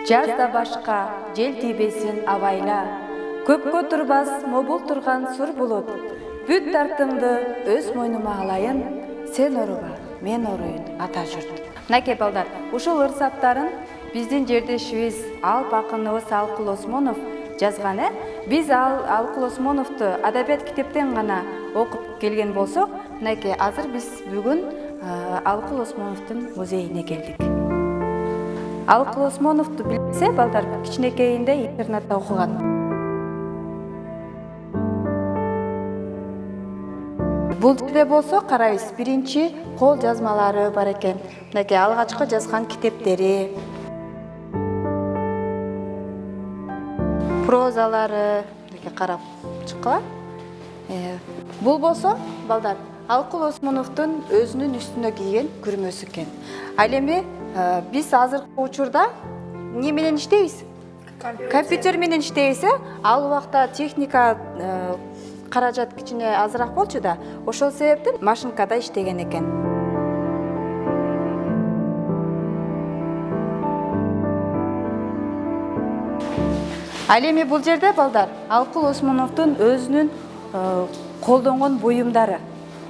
Жаз да башка, жел тийбесин абайла. Көпкө турбас, мобул турган сур булут. Бүт тартымды өз мойнума алайын. Сен оруба, мен оруйун ата журт. Мынакей балдар, ушул ырсаптарын биздин жердешибиз Алп акыныбыз Алкул Осмонов жазган. Биз Алкул Осмоновду адабият китептен гана окуп келген болсок, мынакей азыр биз бүгүн Алкул Осмоновдун музейине келдик. Алкул Осмоновду билсе, балдар кичинекейинде интернатта окуган. Бул жерде болсо карайбыз, биринчи кол жазмалары бар экен. Мынакей алгачкы жазган китептери, прозалары, мынакей карап чыккыла. Бул болсо, балдар, Алкул Осмоновдун өзүнүн үстүнө кийген күрмөсү экен. Ал эми биз азыркы учурда эмне менен иштейбиз? Компьютер менен иштейбиз. Ал убакта техника каражат кичине азыраак болчу да, ошол себептен машинкада иштеген экен. Ал эми бул жерде, балдар, Алкул Осмоновдун өзүнүн колдонгон буюмдары,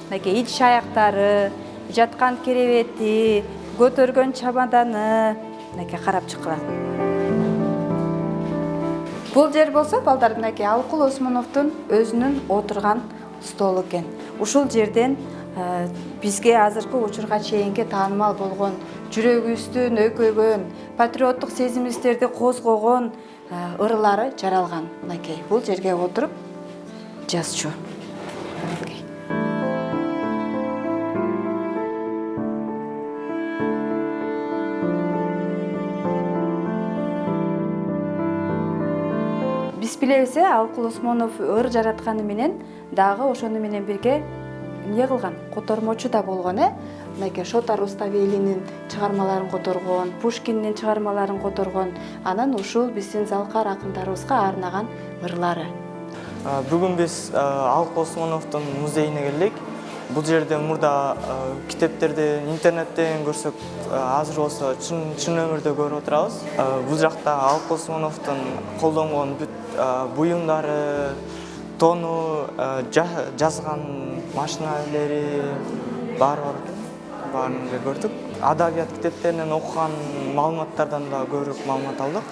мынакей ич аяктары, жаткан керебети, көтөргөн чамаданы, мынакей карап чыккыла. Бул жер болсо, балдар, мынакей Алкул Осмоновдун өзүнүн отурган столу экен. Ушул жерден бизге азыркы учурга чейинки таанымал болгон, жүрөгүбүздү өйкөгөн, патриоттук сезимибизди козгогон ырлары жаралган. Мынакей бул жерге отуруп жазчу. Биз билебиз, Алкул Осмонов ыр жаратканы менен дагы ошону менен бирге эмне кылган? Котормочу да болгон, Мынакей Шотар Руставелинин чыгармаларын которгон, Пушкиндин чыгармаларын которгон, анан ушул биздин залкар акындарыбызга арнаган ырлары. Бүгүн биз Алкул Осмоновдун музейине келдик. Бул жерде мурда китептерди интернеттен көрсөк, азыр болсо чын өмүрдө көрүп отурабыз. Бул жакта Алкул Осмоновдун колдонгон бүт буюмдары, тону, жазган машиналери бар экен. Баарын көрдүк. Адабият китептеринен окуган маалыматтардан да көбүрөөк маалымат алдык.